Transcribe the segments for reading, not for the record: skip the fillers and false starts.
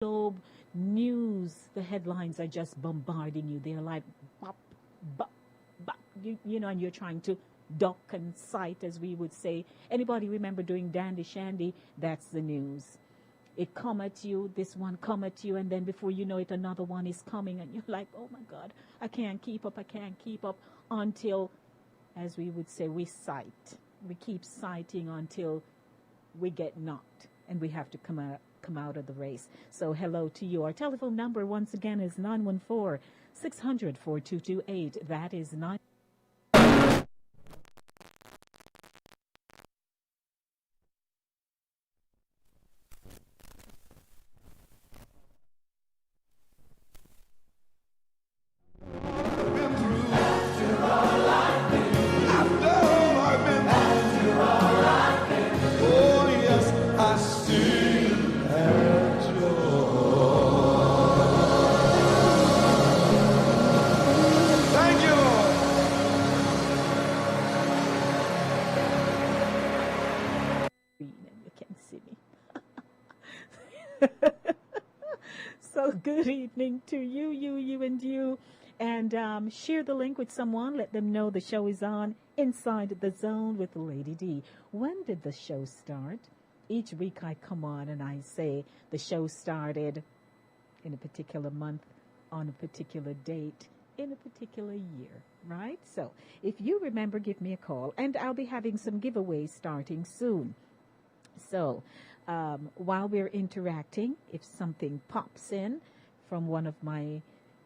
globe news, the headlines are just bombarding you. They're like, bop, bop, bop, and you're trying to duck and sight, as we would say. Anybody remember doing Dandy Shandy? That's the news. It come at you, this one come at you, and then before you know it, another one is coming, and you're like, oh my God, I can't keep up, I can't keep up, until, as we would say, we sight. We keep sighting until we get knocked and we have to come out of the race. So hello to you. Our telephone number once again is 914 600 4228. That is 9. And you can see me. So good evening to you, and you. And share the link with someone. Let them know the show is on Inside the Zone with Lady D. When did the show start? Each week I come on and I say the show started in a particular month, on a particular date, in a particular year, right? So if you remember, give me a call. And I'll be having some giveaways starting soon. So while we're interacting, if something pops in from one of my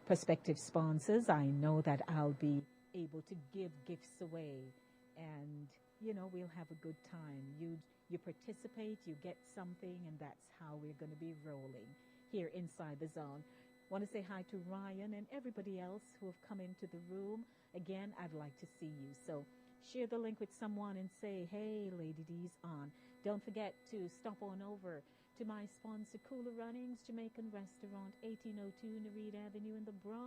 prospective sponsors, I know that I'll be able to give gifts away, and we'll have a good time. You participate, you get something, and that's how we're going to be rolling here inside the zone. Want to say hi to Ryan and everybody else who have come into the room. Again, I'd like to see you. So share the link with someone and say, hey, Lady D's on. Don't forget to stop on over to my sponsor, Cooler Runnings Jamaican Restaurant, 1802 Nereid Avenue in the Bronx.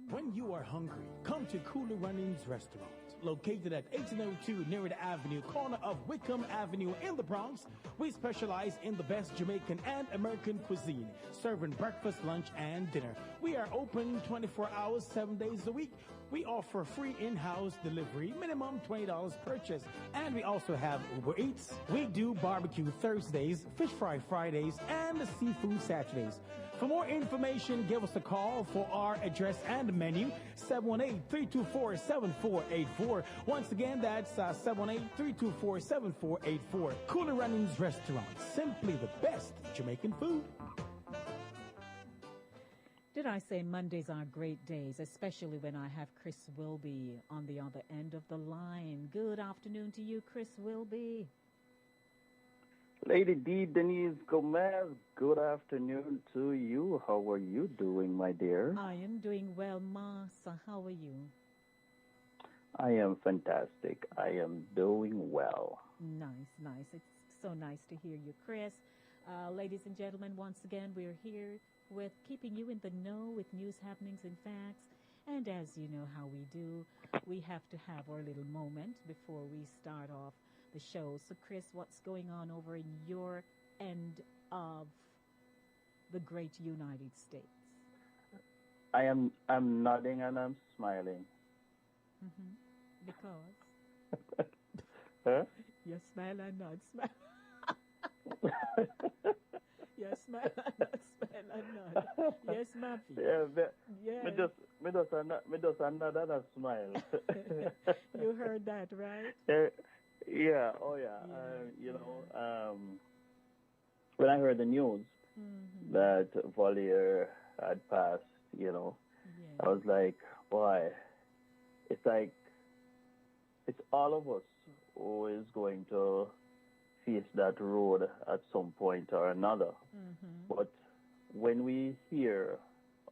When you are hungry, come to Cooler Runnings Restaurant, located at 1802 Nereid Avenue, corner of Wickham Avenue in the Bronx. We specialize in the best Jamaican and American cuisine, serving breakfast, lunch, and dinner. We are open 24 hours, 7 days a week. We offer free in-house delivery, minimum $20 purchase, and we also have Uber Eats. We do barbecue Thursdays, fish fry Fridays, and seafood Saturdays. For more information, give us a call for our address and menu, 718-324-7484. Once again, that's 718-324-7484. Cooler Runnings Restaurant, simply the best Jamaican food. Did I say Mondays are great days, especially when I have Chris Whilby on the other end of the line. Good afternoon to you, Chris Whilby. Lady D. Denise Gomez, good afternoon to you. How are you doing, my dear? I am doing well, Masa. How are you? I am fantastic. I am doing well. Nice, nice. It's so nice to hear you, Chris. Ladies and gentlemen, once again, we're here with keeping you in the know with news, happenings, and facts. And as you know how we do, we have to have our little moment before we start off the show. So, Chris, what's going on over in your end of the great United States? I'm nodding and I'm smiling. Mm-hmm. Because Huh? you smile and not smile. Yes, smile and not smile and nod. Yes, Mappy. Yeah, Yes. me just a nod and a smile. You heard that, right? Yeah, oh yeah. Yeah, When I heard the news Mm-hmm. that Volier had passed, I Yeah. was like, boy, it's like it's all of us who is going to face that road at some point or another. Mm-hmm. But when we hear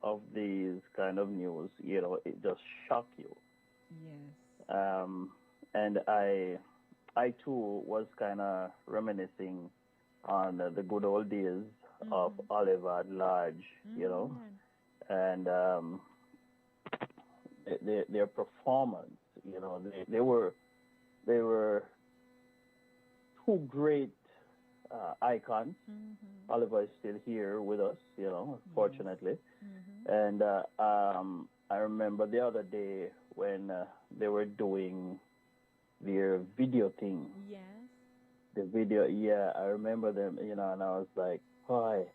of these kind of news, it just shock you. Yes. And I too was kind of reminiscing on the good old days of Mm-hmm. Oliver at Large, Mm-hmm. and their performance, they were two great icons. Mm-hmm. Oliver is still here with us, Yes. fortunately. Mm-hmm. And I remember the other day when they were doing their video thing. Yes. The video, yeah, I remember them, and I was like, why?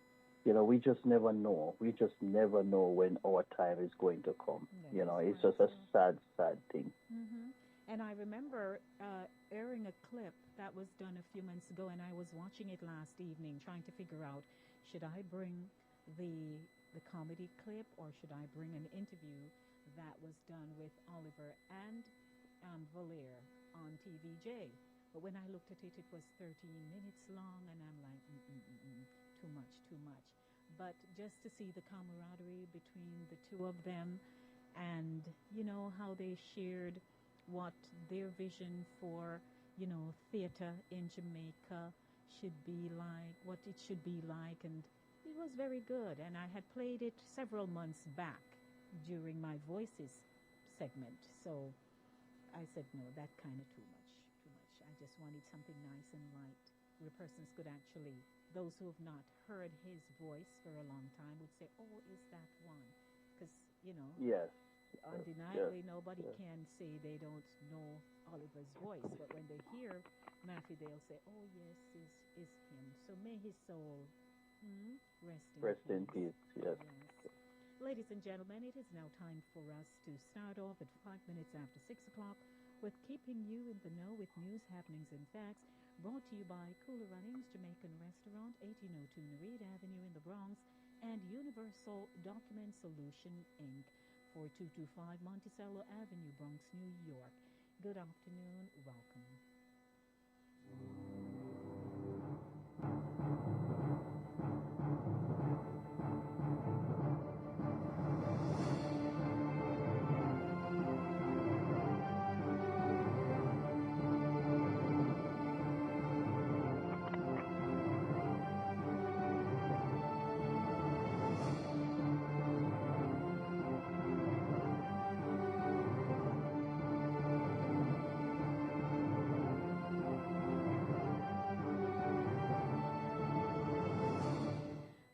We just never know. We just never know when our time is going to come. That is It's right. just a So. sad, sad thing. Mm-hmm. And I remember airing a clip that was done a few months ago, and I was watching it last evening, trying to figure out should I bring the the comedy clip or should I bring an interview that was done with Oliver and Valier on TVJ. But when I looked at it, it was 13 minutes long, and I'm like, too much, too much. But just to see the camaraderie between the two of them, and how they shared what their vision for theater in Jamaica should be like, what it should be like, and it was very good. And I had played it several months back during my voices segment, so I said no, that kind of too much, too much. I just wanted something nice and light where persons could actually, those who have not heard his voice for a long time would say, oh, is that one? Because Yes, yes, undeniably, nobody yes. can say they don't know Oliver's voice, but when they hear Matthew, they'll say, "Oh yes, is him." So may his soul rest in Rest in peace. peace. Yes. Yes, ladies and gentlemen, it is now time for us to start off at 5 minutes after 6 o'clock with keeping you in the know with news, happenings, and facts. Brought to you by Cooler Runnings Jamaican Restaurant, 1802 Nereid Avenue in the Bronx, and Universal Document Solution Inc. 4225 Monticello Avenue, Bronx, New York. Good afternoon. Welcome.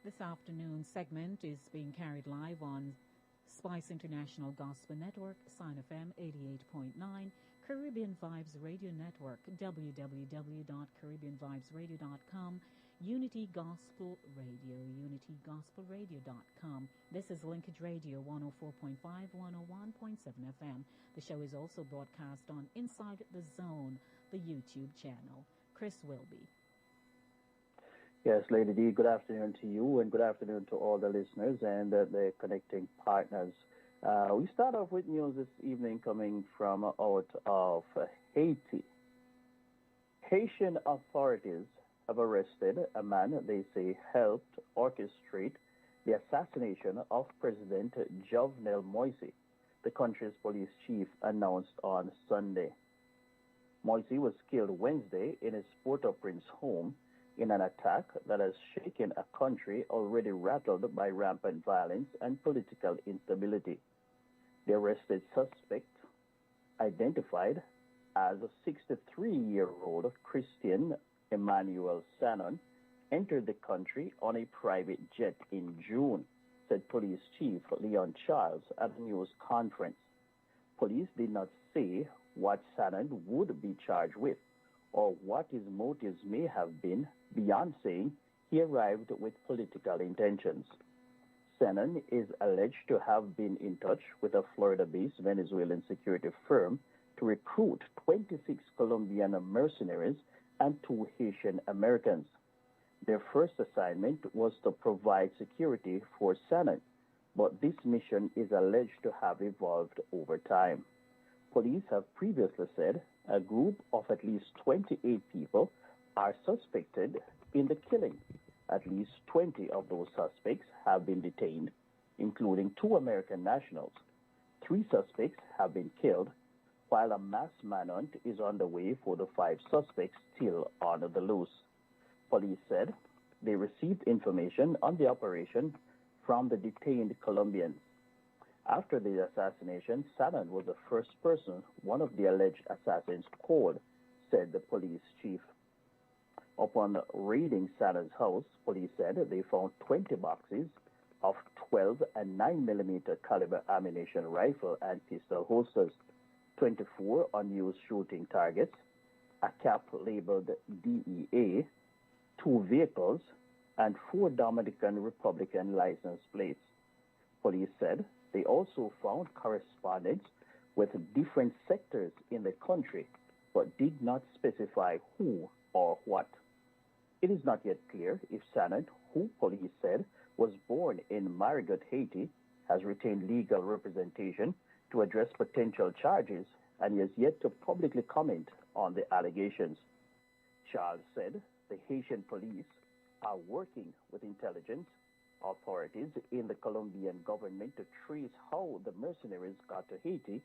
This afternoon segment is being carried live on Spice International Gospel Network, Sign FM 88.9, Caribbean Vibes Radio Network, www.caribbeanvibesradio.com, Unity Gospel Radio, unitygospelradio.com. This is Linkage Radio 104.5, 101.7 FM. The show is also broadcast on Inside the Zone, the YouTube channel. Chris Wilby. Yes, Lady D, good afternoon to you and good afternoon to all the listeners and the connecting partners. We start off with news this evening coming from out of Haiti. Haitian authorities have arrested a man they say helped orchestrate the assassination of President Jovenel Moise, the country's police chief announced on Sunday. Moise was killed Wednesday in his Port-au-Prince home in an attack that has shaken a country already rattled by rampant violence and political instability. The arrested suspect, identified as a 63-year-old Christian Emmanuel Sanon, entered the country on a private jet in June, said Police Chief Leon Charles at a news conference. Police did not say what Sanon would be charged with or what his motives may have been beyond saying he arrived with political intentions. Sanon is alleged to have been in touch with a Florida-based Venezuelan security firm to recruit 26 Colombian mercenaries and 2 Haitian Americans. Their first assignment was to provide security for Sanon, but this mission is alleged to have evolved over time. Police have previously said a group of at least 28 people are suspected in the killing. At least 20 of those suspects have been detained, including 2 American nationals. 3 suspects have been killed, while a mass manhunt is underway for the 5 suspects still on the loose. Police said they received information on the operation from the detained Colombians. After the assassination, Sanon was the first person one of the alleged assassins called, said the police chief. Upon raiding Santa's house, police said they found 20 boxes of 12 and 9 mm caliber ammunition rifle and pistol holsters, 24 unused shooting targets, a cap labeled DEA, two vehicles, and four Dominican Republican license plates. Police said they also found correspondence with different sectors in the country, but did not specify who or what. It is not yet clear if Sannett, who police said was born in Marigot, Haiti, has retained legal representation to address potential charges and he has yet to publicly comment on the allegations. Charles said the Haitian police are working with intelligence authorities in the Colombian government to trace how the mercenaries got to Haiti,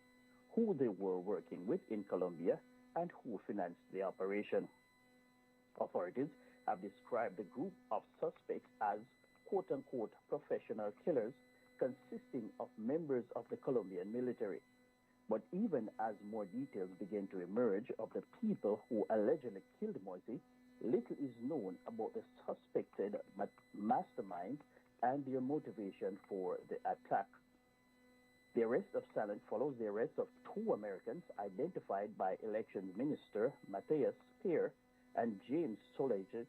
who they were working with in Colombia, and who financed the operation. Authorities have described the group of suspects as quote-unquote professional killers consisting of members of the Colombian military. But even as more details begin to emerge of the people who allegedly killed Moise, little is known about the suspected masterminds and their motivation for the attack. The arrest of Salad follows the arrest of two Americans identified by Elections Minister Matthias Spear and James Soledges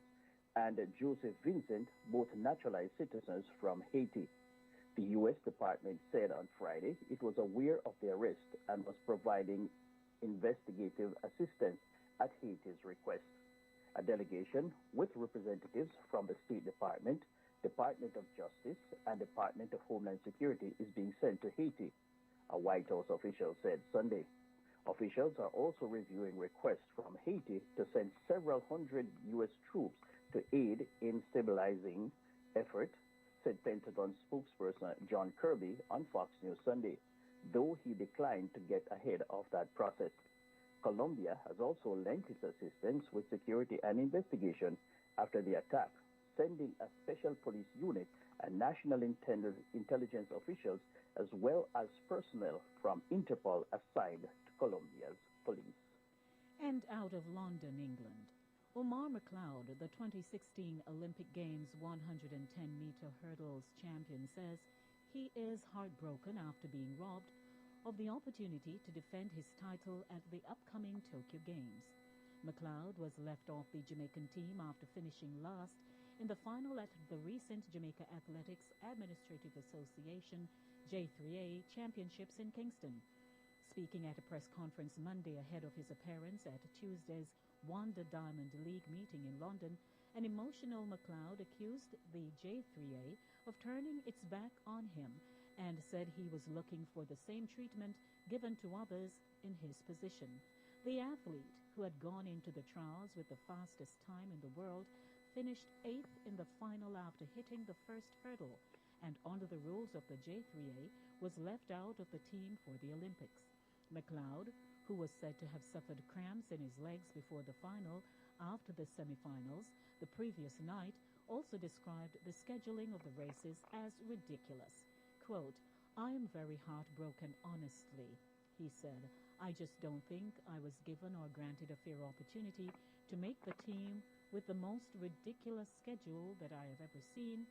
and Joseph Vincent, both naturalized citizens from Haiti. The U.S. Department said on Friday it was aware of the arrest and was providing investigative assistance at Haiti's request. A delegation with representatives from the State Department, Department of Justice, and Department of Homeland Security is being sent to Haiti, a White House official said Sunday. Officials are also reviewing requests from Haiti to send several hundred U.S. troops to aid in stabilizing effort, said Pentagon spokesperson John Kirby on Fox News Sunday, though he declined to get ahead of that process. Colombia has also lent its assistance with security and investigation after the attack, sending a special police unit and national intelligence officials as well as personnel from Interpol assigned to Colombia's police. And out of London, England, Omar McLeod, the 2016 Olympic Games 110-meter hurdles champion, says he is heartbroken after being robbed of the opportunity to defend his title at the upcoming Tokyo Games. McLeod was left off the Jamaican team after finishing last in the final at the recent Jamaica Athletics Administrative Association J3A Championships in Kingston. Speaking at a press conference Monday ahead of his appearance at Tuesday's Wanda Diamond League meeting in London, an emotional McLeod accused the J3A of turning its back on him and said he was looking for the same treatment given to others in his position. The athlete, who had gone into the trials with the fastest time in the world, finished 8th in the final after hitting the first hurdle, and under the rules of the J3A was left out of the team for the Olympics. McLeod, who was said to have suffered cramps in his legs before the final after the semifinals the previous night, also described the scheduling of the races as ridiculous. Quote, "I am very heartbroken, honestly," he said. "I just don't think I was given or granted a fair opportunity to make the team with the most ridiculous schedule that I have ever seen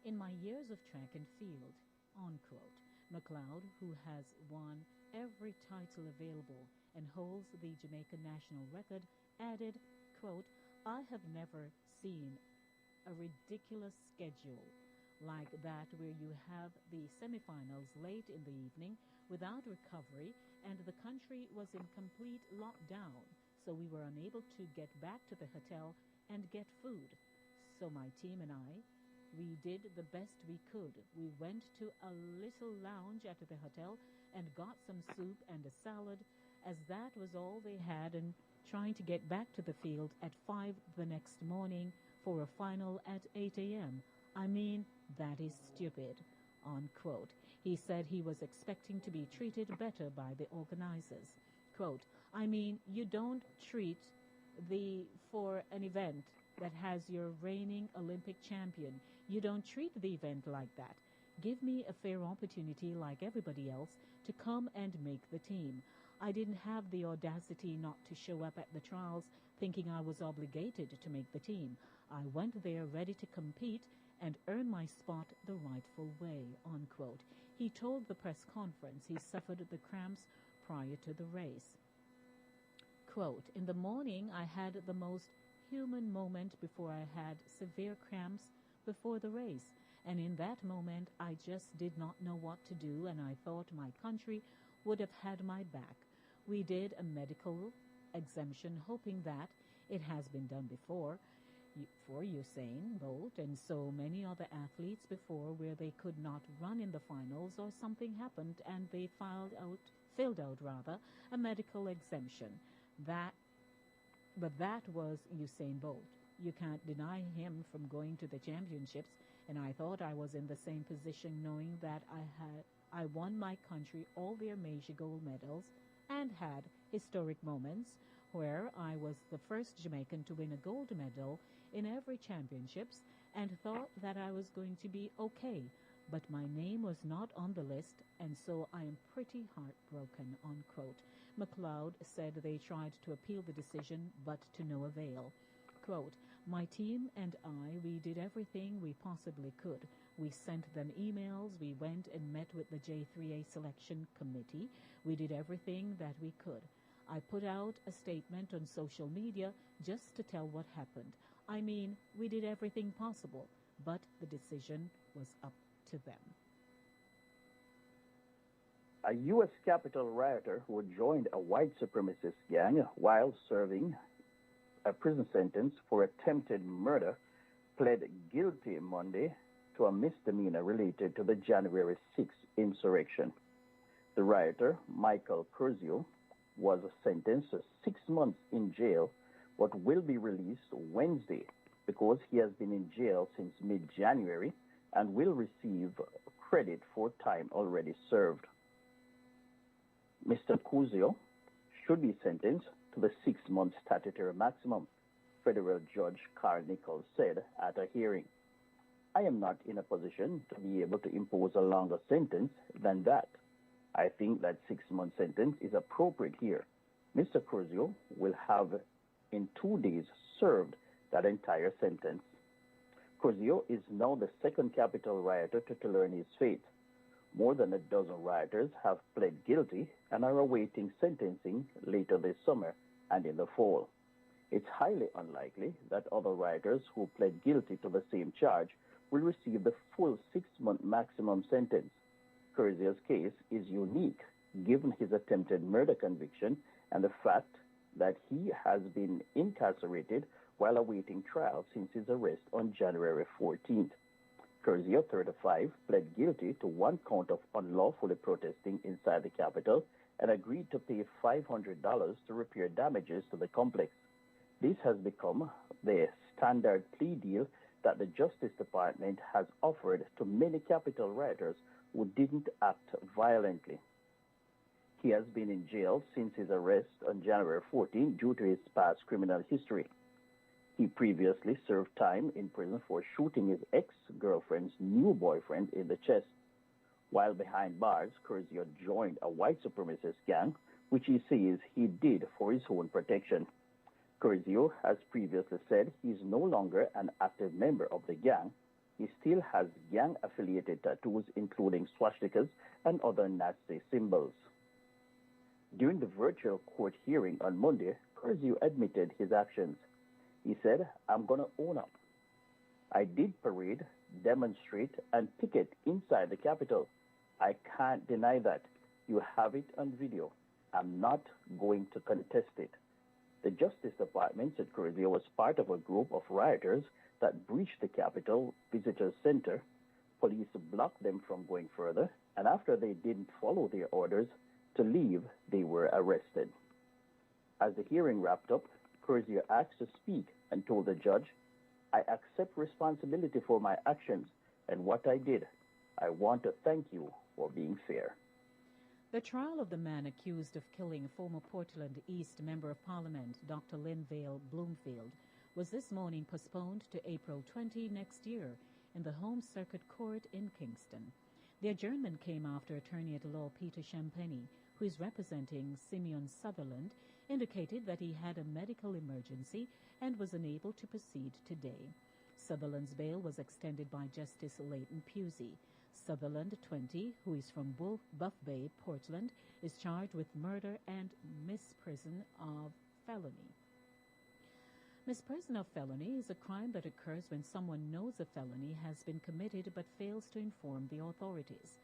in my years of track and field," unquote. McLeod, who has won every title available and holds the Jamaican national record, added, quote, "I have never seen a ridiculous schedule like that where you have the semifinals late in the evening without recovery, and the country was in complete lockdown, so we were unable to get back to the hotel and get food. So my team and I, we did the best we could. We went to a little lounge at the hotel and got some soup and a salad, as that was all they had, and trying to get back to the field at 5 the next morning for a final at 8 a.m. I mean, that is stupid," unquote. He said he was expecting to be treated better by the organizers. Quote, "I mean, you don't treat for an event that has your reigning Olympic champion, you don't treat the event like that. Give me a fair opportunity like everybody else to come and make the team. I didn't have the audacity not to show up at the trials thinking I was obligated to make the team. I went there ready to compete and earn my spot the rightful way, unquote. He told the press conference he suffered the cramps prior to the race. Quote, in the morning I had the most human moment before I had severe cramps before the race. And in that moment, I just did not know what to do, and I thought my country would have had my back. We did a medical exemption, hoping that it has been done before for Usain Bolt and so many other athletes before, where they could not run in the finals or something happened and they filled out a medical exemption. But that was Usain Bolt. You can't deny him from going to the championships, and I thought I was in the same position, knowing that I won my country all their major gold medals and had historic moments where I was the first Jamaican to win a gold medal in every championships, and thought that I was going to be okay. But my name was not on the list, and so I am pretty heartbroken, unquote. McLeod said they tried to appeal the decision, but to no avail. Quote, my team and I, we did everything we possibly could. We sent them emails, we went and met with the J3A selection committee. We did everything that we could. I put out a statement on social media just to tell what happened. I mean, we did everything possible, but the decision was up to them. A U.S. Capitol rioter who joined a white supremacist gang while serving a prison sentence for attempted murder pled guilty Monday to a misdemeanor related to the January 6th insurrection. The rioter, Michael Curzio, was sentenced to 6 months in jail but will be released Wednesday because he has been in jail since mid-January and will receive credit for time already served. Mr. Curzio should be sentenced to the 6-month statutory maximum, federal judge Carl Nichols said at a hearing. I am not in a position to be able to impose a longer sentence than that. I think that 6-month sentence is appropriate here. Mr. Curzio will have in 2 days served that entire sentence. Curzio is now the second Capitol rioter to learn his fate. More than a dozen rioters have pled guilty and are awaiting sentencing later this summer and in the fall. It's highly unlikely that other rioters who pled guilty to the same charge will receive the full 6-month maximum sentence. Curzio's case is unique given his attempted murder conviction and the fact that he has been incarcerated while awaiting trial since his arrest on January 14th. Curzio, 35, pled guilty to 1 count of unlawfully protesting inside the Capitol and agreed to pay $500 to repair damages to the complex. This has become the standard plea deal that the Justice Department has offered to many Capitol rioters who didn't act violently. He has been in jail since his arrest on January 14 due to his past criminal history. He previously served time in prison for shooting his ex-girlfriend's new boyfriend in the chest. While behind bars, Curzio joined a white supremacist gang, which he says he did for his own protection. Curzio has previously said he is no longer an active member of the gang. He still has gang-affiliated tattoos, including swastikas and other Nazi symbols. During the virtual court hearing on Monday, Curzio admitted his actions. He said, I'm going to own up. I did parade, demonstrate, and picket inside the Capitol. I can't deny that. You have it on video. I'm not going to contest it. The Justice Department said Curzio was part of a group of rioters that breached the Capitol Visitor Center. Police blocked them from going further, and after they didn't follow their orders to leave, they were arrested. As the hearing wrapped up, Curzio asked to speak and told the judge, I accept responsibility for my actions and what I did. I want to thank you for being fair. The trial of the man accused of killing former Portland East Member of Parliament, Dr. Linvale Bloomfield, was this morning postponed to April 20 next year in the Home Circuit Court in Kingston. The adjournment came after attorney at law Peter Champagny, who is representing Simeon Sutherland, indicated that he had a medical emergency and was unable to proceed today. Sutherland's bail was extended by Justice Leighton Pusey. Sutherland, 20, who is from Buff Bay, Portland, is charged with murder and misprision of felony. Misprision of felony is a crime that occurs when someone knows a felony has been committed but fails to inform the authorities.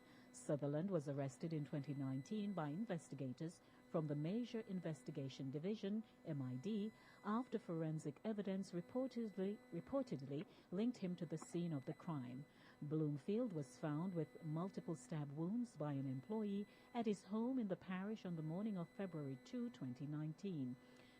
Sutherland was arrested in 2019 by investigators from the Major Investigation Division, MID, after forensic evidence reportedly linked him to the scene of the crime. Bloomfield was found with multiple stab wounds by an employee at his home in the parish on the morning of February 2, 2019.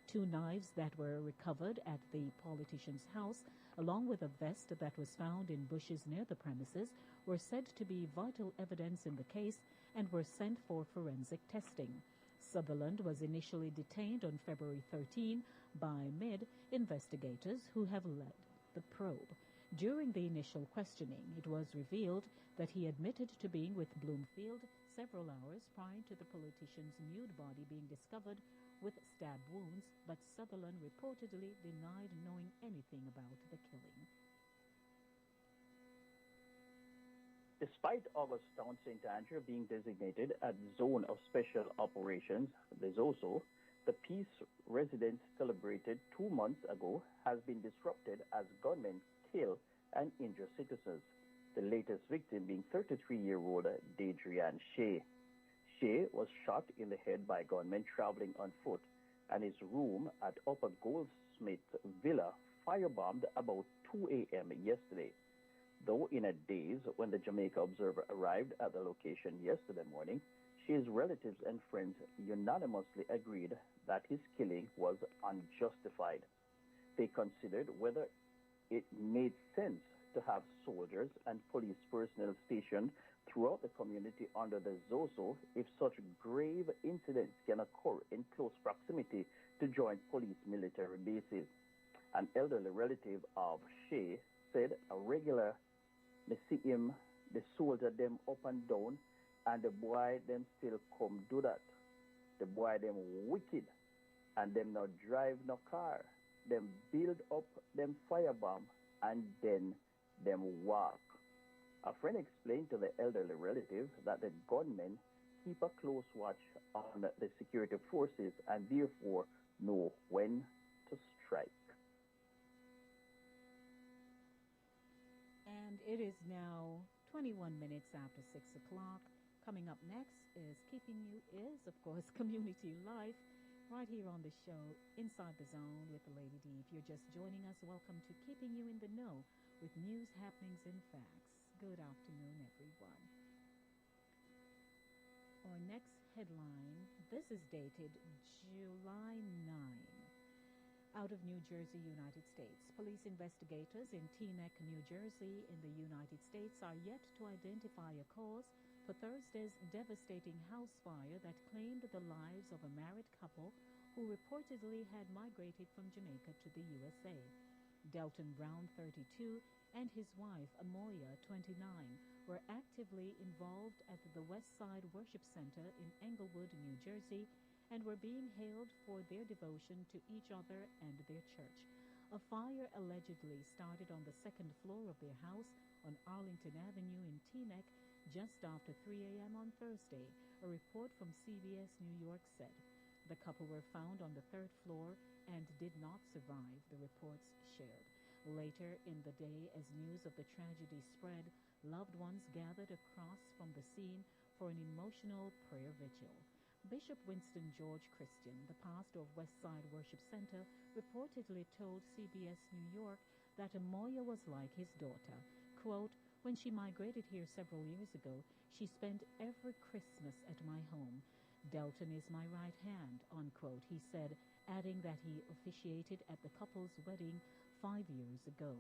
2 knives that were recovered at the politician's house, along with a vest that was found in bushes near the premises, were said to be vital evidence in the case and were sent for forensic testing. Sutherland was initially detained on February 13 by MID investigators who have led the probe. During the initial questioning, it was revealed that he admitted to being with Bloomfield several hours prior to the politician's nude body being discovered with stab wounds, but Sutherland reportedly denied knowing anything about the killing. Despite Augustown St. Andrew being designated a zone of special operations, the ZOSO, the peace residents celebrated 2 months ago has been disrupted as gunmen kill and injure citizens, the latest victim being 33-year-old Dadrian Shea. Shea was shot in the head by gunmen traveling on foot, and his room at Upper Goldsmith Villa firebombed about 2 a.m. yesterday. Though in a daze when the Jamaica Observer arrived at the location yesterday morning, Shea's relatives and friends unanimously agreed that his killing was unjustified. They considered whether it made sense to have soldiers and police personnel stationed throughout the community under the ZOSO if such grave incidents can occur in close proximity to joint police military bases. An elderly relative of Shea said a regular me see him, the soldier them up and down, and the boy them still come do that. The boy them wicked, and them not drive no car. Them build up them firebomb, and then them walk. A friend explained to the elderly relative that the gunmen keep a close watch on the security forces and therefore know when to strike. And it is now 21 minutes after 6 o'clock. Coming up next is Keeping You is, of course, Community Life, right here on the show, Inside the Zone with Lady D. If you're just joining us, welcome to Keeping You in the Know with news, happenings, and facts. Good afternoon, everyone. Our next headline, this is dated July 9. Out of New Jersey, United States. Police investigators in Teaneck, New Jersey, in the United States are yet to identify a cause for Thursday's devastating house fire that claimed the lives of a married couple who reportedly had migrated from Jamaica to the USA. Delton Brown, 32, and his wife, Amoya, 29, were actively involved at the West Side Worship Center in Englewood, New Jersey, and were being hailed for their devotion to each other and their church. A fire allegedly started on the second floor of their house on Arlington Avenue in Teaneck just after 3 a.m. on Thursday, a report from CBS New York said. The couple were found on the third floor and did not survive, the reports shared. Later in the day, as news of the tragedy spread, loved ones gathered across from the scene for an emotional prayer vigil. Bishop Winston George Christian, the pastor of Westside Worship Center, reportedly told CBS New York that Amoya was like his daughter. Quote, when she migrated here several years ago, she spent every Christmas at my home. Delton is my right hand, unquote, he said, adding that he officiated at the couple's wedding 5 years ago.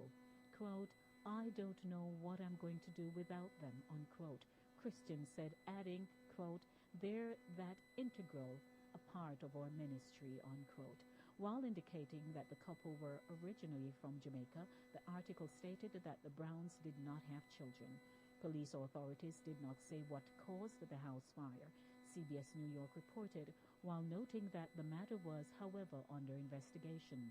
Quote, I don't know what I'm going to do without them, unquote. Christian said, adding, quote, they're that integral a part of our ministry, unquote. While indicating that the couple were originally from Jamaica, the article stated that the Browns did not have children. Police authorities did not say what caused the house fire. CBS New York reported, while noting that the matter was, however, under investigation.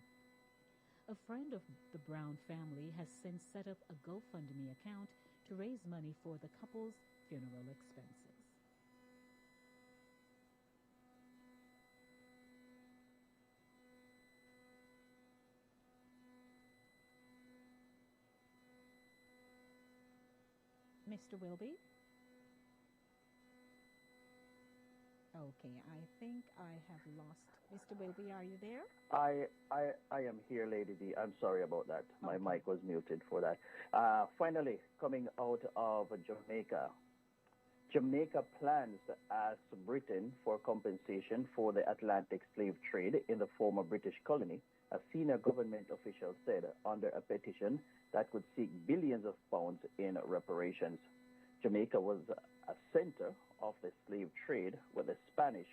A friend of the Brown family has since set up a GoFundMe account to raise money for the couple's funeral expenses. Mr. Whilby? Okay, I think I have lost. Mr. Whilby, are you there? I am here, Lady D. I'm sorry about that. My mic was muted for that. Finally, coming out of Jamaica. Jamaica plans to ask Britain for compensation for the Atlantic slave trade in the former British colony, a senior government official said under a petition that could seek billions of pounds in reparations. Jamaica was a center of the slave trade, with the Spanish,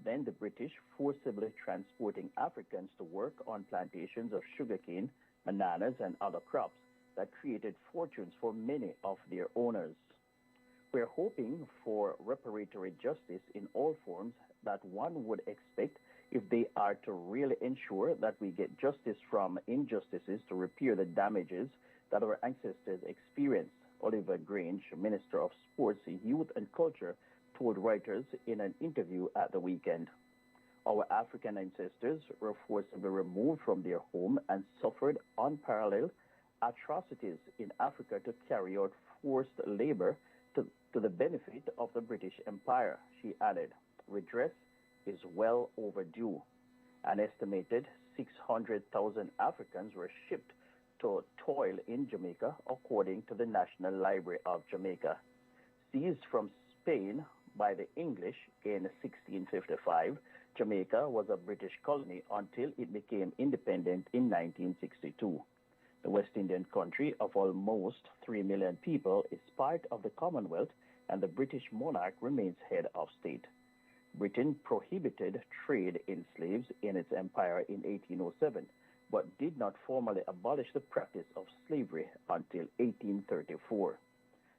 then the British, forcibly transporting Africans to work on plantations of sugarcane, bananas, and other crops that created fortunes for many of their owners. We're hoping for reparatory justice in all forms that one would expect if they are to really ensure that we get justice from injustices to repair the damages that our ancestors experienced, Oliver Grange, Minister of Sports, Youth and Culture, told Reuters in an interview at the weekend. Our African ancestors were forcibly removed from their home and suffered unparalleled atrocities in Africa to carry out forced labor to the benefit of the British Empire, she added. Redress is well overdue. An estimated 600,000 Africans were shipped to toil in Jamaica, according to the National Library of Jamaica. Seized from Spain by the English in 1655, Jamaica was a British colony until it became independent in 1962. The West Indian country of almost 3 million people is part of the Commonwealth, and the British monarch remains head of state. Britain prohibited trade in slaves in its empire in 1807, but did not formally abolish the practice of slavery until 1834.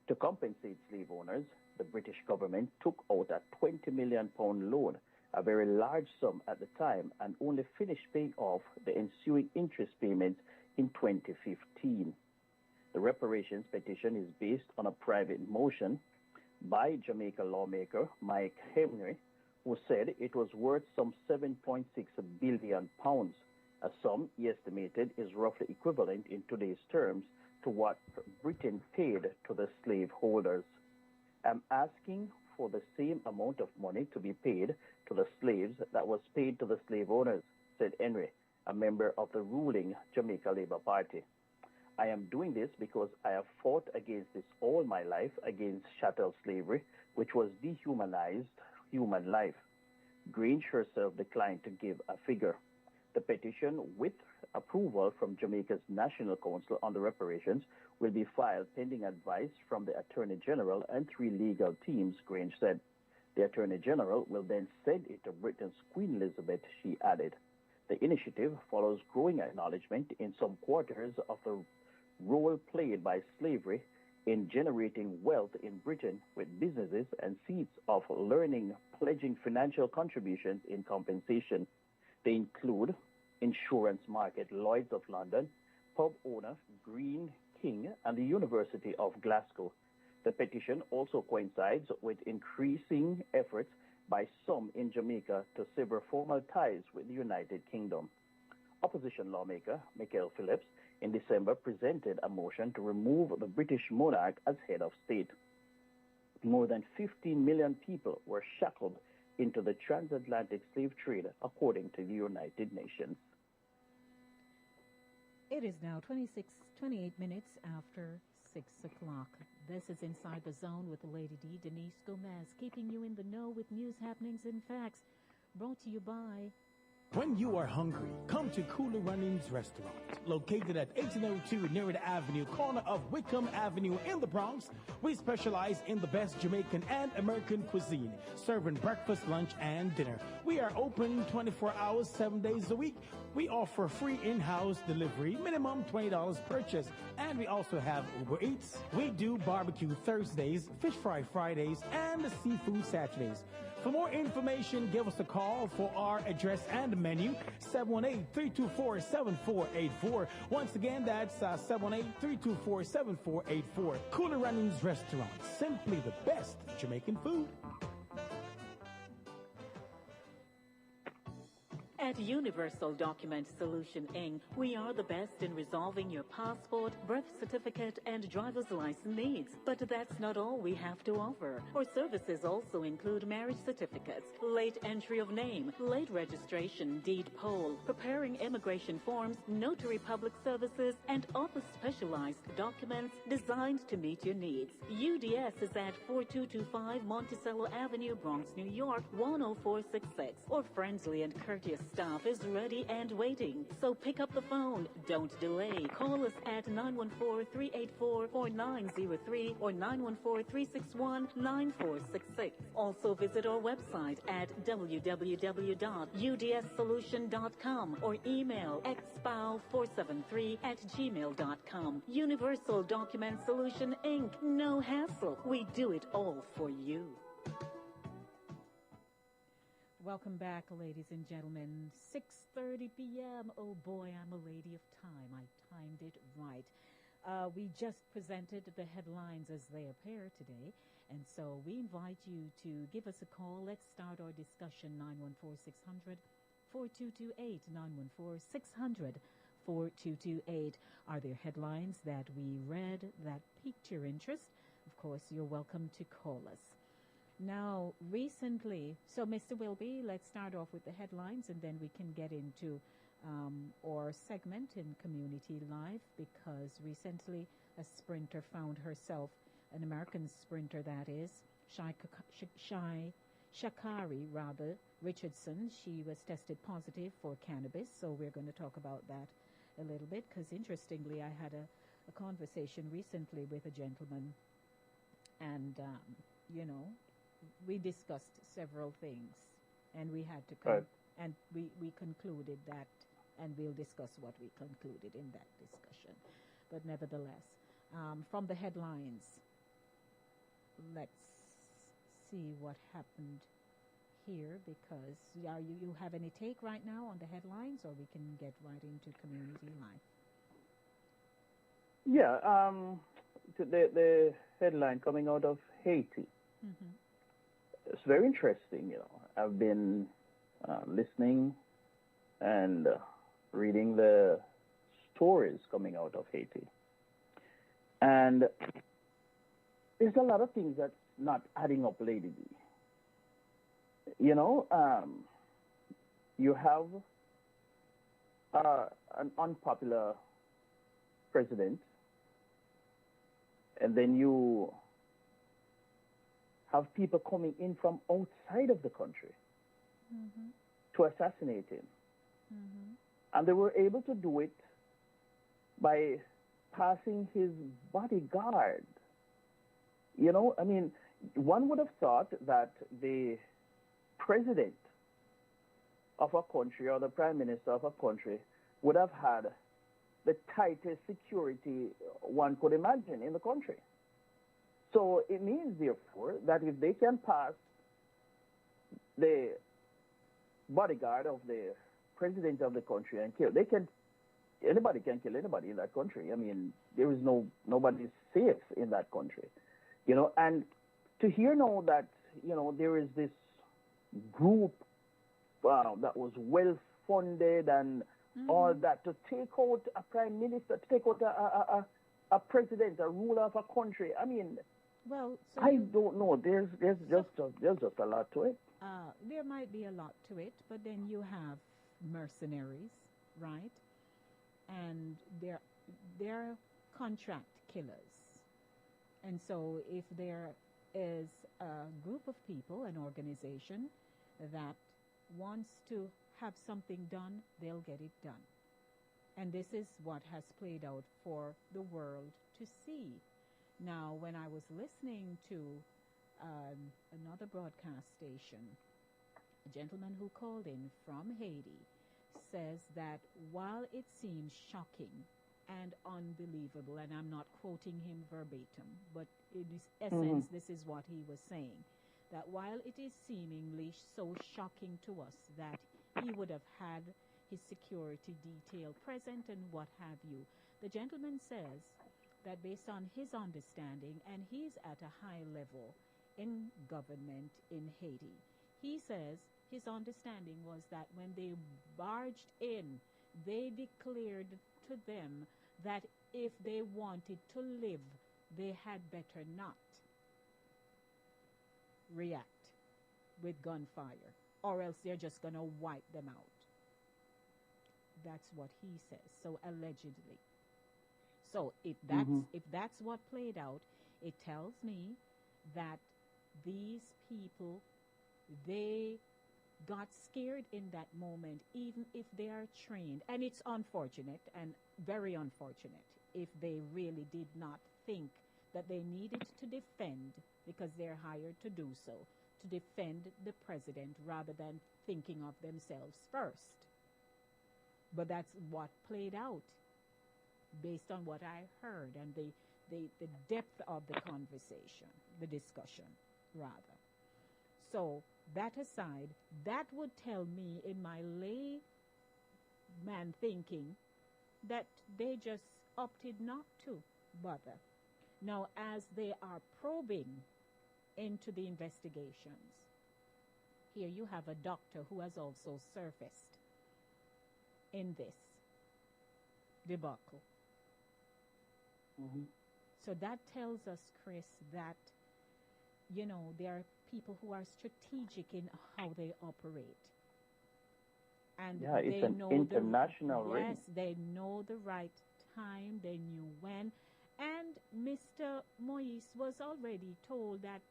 To compensate slave owners, the British government took out a £20 million loan, a very large sum at the time, and only finished paying off the ensuing interest payments in 2015. The reparations petition is based on a private motion by Jamaica lawmaker Mike Henry, who said it was worth some £7.6 billion, a sum he estimated is roughly equivalent in today's terms to what Britain paid to the slaveholders. I'm asking for the same amount of money to be paid to the slaves that was paid to the slave owners, said Henry, a member of the ruling Jamaica Labour Party. I am doing this because I have fought against this all my life, against chattel slavery, which was dehumanized human life. Grange herself declined to give a figure. The petition, with approval from Jamaica's National Council on the reparations, will be filed pending advice from the Attorney General and 3 legal teams, Grange said. The Attorney General will then send it to Britain's Queen Elizabeth, she added. The initiative follows growing acknowledgement in some quarters of the role played by slavery in generating wealth in Britain, with businesses and seats of learning pledging financial contributions in compensation. They include insurance market Lloyd's of London, pub owner Green King, and the University of Glasgow. The petition also coincides with increasing efforts by some in Jamaica to sever formal ties with the United Kingdom. Opposition lawmaker Michael Phillips in December presented a motion to remove the British monarch as head of state. More than 15 million people were shackled into the transatlantic slave trade, according to the United Nations. It is now 28 minutes after 6 o'clock. This is Inside the Zone with Lady D, Denise Gomez, keeping you in the know with news, happenings, and facts. Brought to you by... When you are hungry, come to Cooler Runnings Restaurant, located at 1802 Nerid Avenue, corner of Whitcomb Avenue in the Bronx. We specialize in the best Jamaican and American cuisine, serving breakfast, lunch, and dinner. We are open 24 hours, 7 days a week. We offer free in-house delivery, minimum $20 purchase, and we also have Uber Eats. We do barbecue Thursdays, fish fry Fridays, and seafood Saturdays. For more information, give us a call for our address and menu, 718-324-7484. Once again, that's 718-324-7484. Cooler Runnings Restaurant, simply the best Jamaican food. At Universal Document Solution Inc., we are the best in resolving your passport, birth certificate, and driver's license needs. But that's not all we have to offer. Our services also include marriage certificates, late entry of name, late registration, deed poll, preparing immigration forms, notary public services, and other specialized documents designed to meet your needs. UDS is at 4225 Monticello Avenue, Bronx, New York, 10466. Our friendly and courteous staff is ready and waiting. So pick up the phone. Don't delay. Call us at 914-384-4903 or 914-361-9466. Also visit our website at www.udssolution.com or email xpow473@gmail.com. Universal Document Solution Inc. No hassle. We do it all for you. Welcome back, ladies and gentlemen. 6:30 p.m. Oh boy, I'm a lady of time. I timed it right. We just presented the headlines as they appear today, and so we invite you to give us a call. Let's start our discussion. 914-600-4228, 914-600-4228. Are there headlines that we read that piqued your interest? Of course, you're welcome to call us. Now, recently, so Mr. Whilby, let's start off with the headlines and then we can get into our segment in Community Life, because recently a sprinter found herself, an American sprinter that is, Shakari Richardson. She was tested positive for cannabis, so we're going to talk about that a little bit, because interestingly, I had a conversation recently with a gentleman, and, we discussed several things, and we had to and we concluded that, and we'll discuss what we concluded in that discussion. But nevertheless, from the headlines, let's see what happened here, because you have any take right now on the headlines, or we can get right into Community Life? Yeah, the headline coming out of Haiti. Mm-hmm. It's very interesting, I've been listening and reading the stories coming out of Haiti. And there's a lot of things that's not adding up, Lady D. You have an unpopular president, and then you have people coming in from outside of the country Mm-hmm. to assassinate him. Mm-hmm. And they were able to do it by passing his bodyguard. One would have thought that the president of a country or the prime minister of a country would have had the tightest security one could imagine in the country. So it means, therefore, that if they can pass the bodyguard of the president of the country and kill, anybody can kill anybody in that country. There is nobody safe in that country, and to hear now that, there is this group that was well funded and all that to take out a prime minister, to take out a president, a ruler of a country. Well, so I don't know. There's just a lot to it. there might be a lot to it, but then you have mercenaries, right? And they're contract killers. And so if there is a group of people, an organization that wants to have something done, they'll get it done. And this is what has played out for the world to see. Now, when I was listening to another broadcast station, a gentleman who called in from Haiti says that while it seems shocking and unbelievable, and I'm not quoting him verbatim, but in his essence, this is what he was saying, that while it is seemingly so shocking to us that he would have had his security detail present and what have you, the gentleman says that based on his understanding, and he's at a high level in government in Haiti, he says his understanding was that when they barged in, they declared to them that if they wanted to live, they had better not react with gunfire, or else they're just going to wipe them out. That's what he says. So allegedly. So if that's what played out, it tells me that these people, they got scared in that moment, even if they are trained. And it's unfortunate and very unfortunate if they really did not think that they needed to defend, because they're hired to do so, to defend the president rather than thinking of themselves first. But that's what played out based on what I heard and the depth of the conversation, the discussion, rather. So that aside, that would tell me in my layman thinking that they just opted not to bother. Now, as they are probing into the investigations, here you have a doctor who has also surfaced in this debacle. Mm-hmm. So that tells us, Chris, that, there are people who are strategic in how they operate. And Yeah, it's they an know international ring. yes, they know the right time, they knew when. And Mr. Moise was already told that,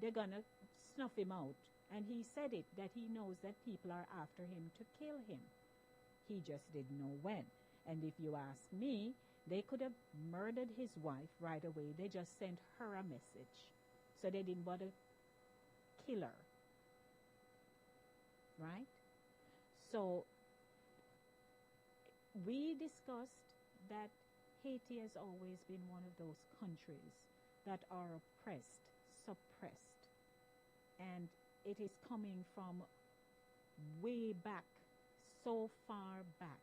they're going to snuff him out. And he said it, that he knows that people are after him to kill him. He just didn't know when. And if you ask me, they could have murdered his wife right away. They just sent her a message. So they didn't bother kill her. Right? So we discussed that Haiti has always been one of those countries that are oppressed, suppressed. And it is coming from way back, so far back.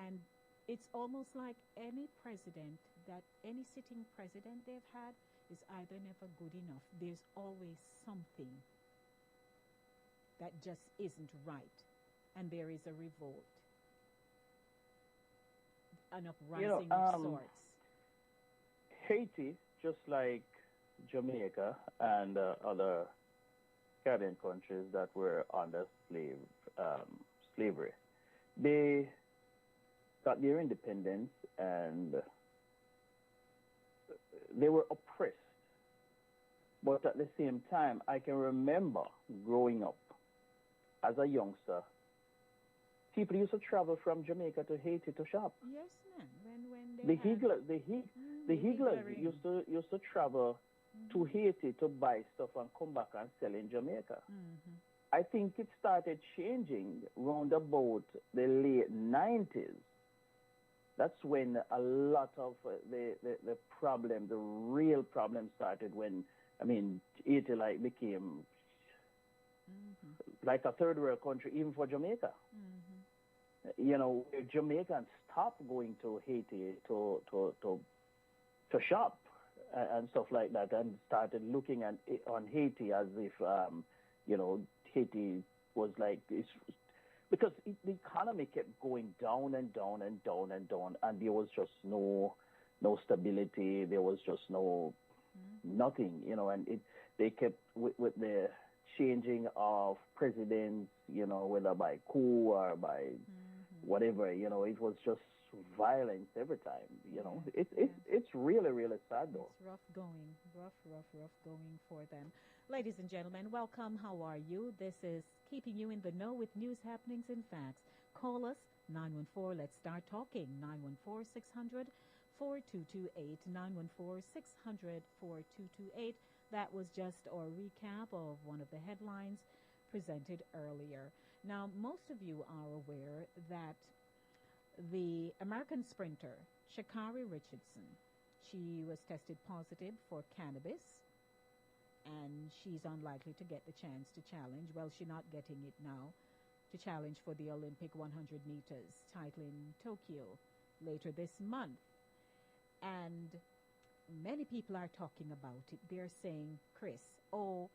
And it's almost like any sitting president they've had is either never good enough. There's always something that just isn't right. And there is a revolt, an uprising of sorts. Haiti, just like Jamaica and other Caribbean countries that were under slavery, they got their independence and they were oppressed. But at the same time, I can remember growing up as a youngster, people used to travel from Jamaica to Haiti to shop. Yes, ma'am. When they The Higglers used to travel to Haiti to buy stuff and come back and sell in Jamaica. Mm-hmm. I think it started changing round about the late 90s. That's when a lot of the real problem started when, Haiti became like a third world country, even for Jamaica. Mm-hmm. Jamaicans stopped going to Haiti to shop and stuff like that, and started looking on Haiti as if Haiti was because the economy kept going down and down and down and down, and there was just no stability. There was just nothing, and they kept with the changing of presidents, whether by coup or by whatever, it was just violence every time, It's really, really sad though. It's rough going for them. Ladies and gentlemen, welcome. How are you? This is keeping you in the know with news, happenings, and facts. Call us 914. Let's start talking. 914-600-4228. 914-600-4228. That was just our recap of one of the headlines presented earlier. Now, most of you are aware that the American sprinter, Sha'Carri Richardson, she was tested positive for cannabis. and she's unlikely to get the chance to challenge. Well, she's not getting it now to challenge for the Olympic 100 meters title in Tokyo later this month. And many people are talking about it. They're saying, Chris, oh,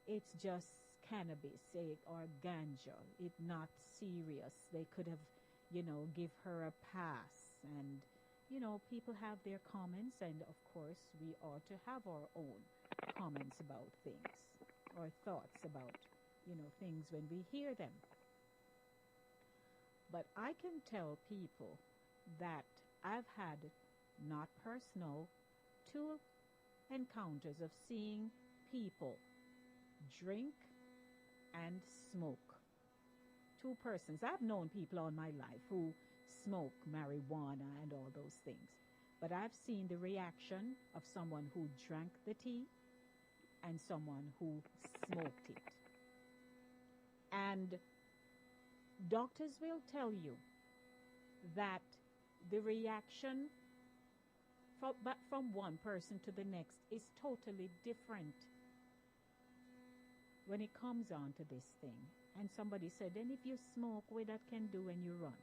it's just cannabis or ganja. It's not serious. They could have, give her a pass. And, people have their comments. And of course, we ought to have our own comments about things or thoughts about, things when we hear them. But I can tell people that I've had, not personal, 2 encounters of seeing people drink and smoke. 2 persons. I've known people all my life who smoke marijuana and all those things. But I've seen the reaction of someone who drank the tea and someone who smoked it. And doctors will tell you that the reaction from one person to the next is totally different when it comes on to this thing. And somebody said, then if you smoke, what that can do when you run?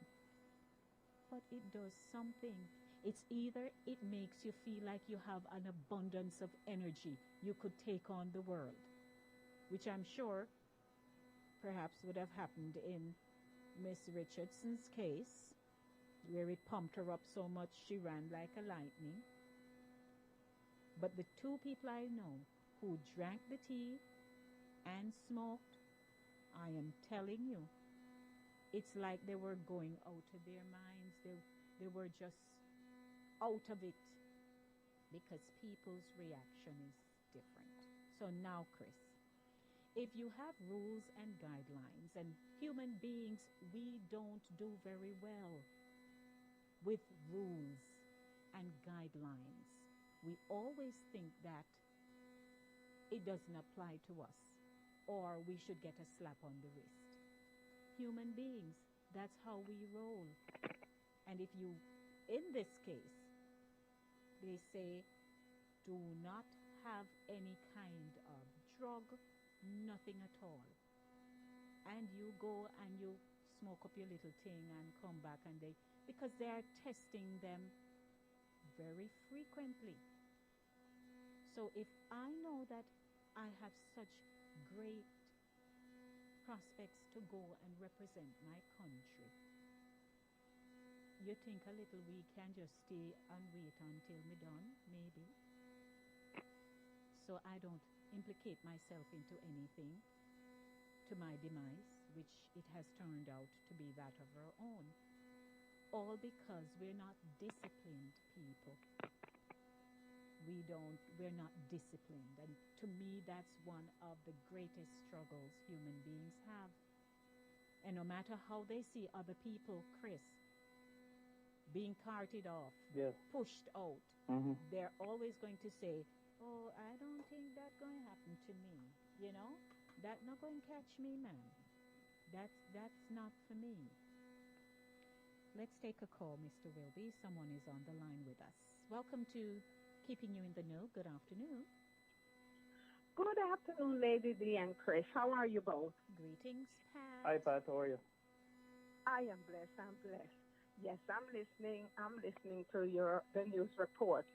But it does something. It's either it makes you feel like you have an abundance of energy. You could take on the world, which I'm sure perhaps would have happened in Miss Richardson's case, where it pumped her up so much she ran like a lightning. But the 2 people I know who drank the tea and smoked, I am telling you, it's like they were going out of their minds. They were just out of it because people's reaction is different. So now, Chris, if you have rules and guidelines, and human beings, we don't do very well with rules and guidelines. We always think that it doesn't apply to us, or we should get a slap on the wrist. Human beings, that's how we roll. And if you, in this case, they say, do not have any kind of drug, nothing at all. And you go and you smoke up your little thing and come back, and because they are testing them very frequently. So if I know that I have such great prospects to go and represent my country, you think a little we can just stay and wait until me done, maybe? So I don't implicate myself into anything to my demise, which it has turned out to be that of our own. All because we're not disciplined people. We're not disciplined. And to me, that's one of the greatest struggles human beings have. And no matter how they see other people, Chris, being carted off, Yes. pushed out, they're always going to say, oh, I don't think that's going to happen to me. That's not going to catch me, man. That's not for me. Let's take a call, Mr. Whilby. Someone is on the line with us. Welcome to Keeping You in the Know. Good afternoon. Good afternoon, Lady D and Chris. How are you both? Greetings, Pat. Hi, Pat. How are you? I am blessed. I'm blessed. Yes, I'm listening. I'm listening to the news report,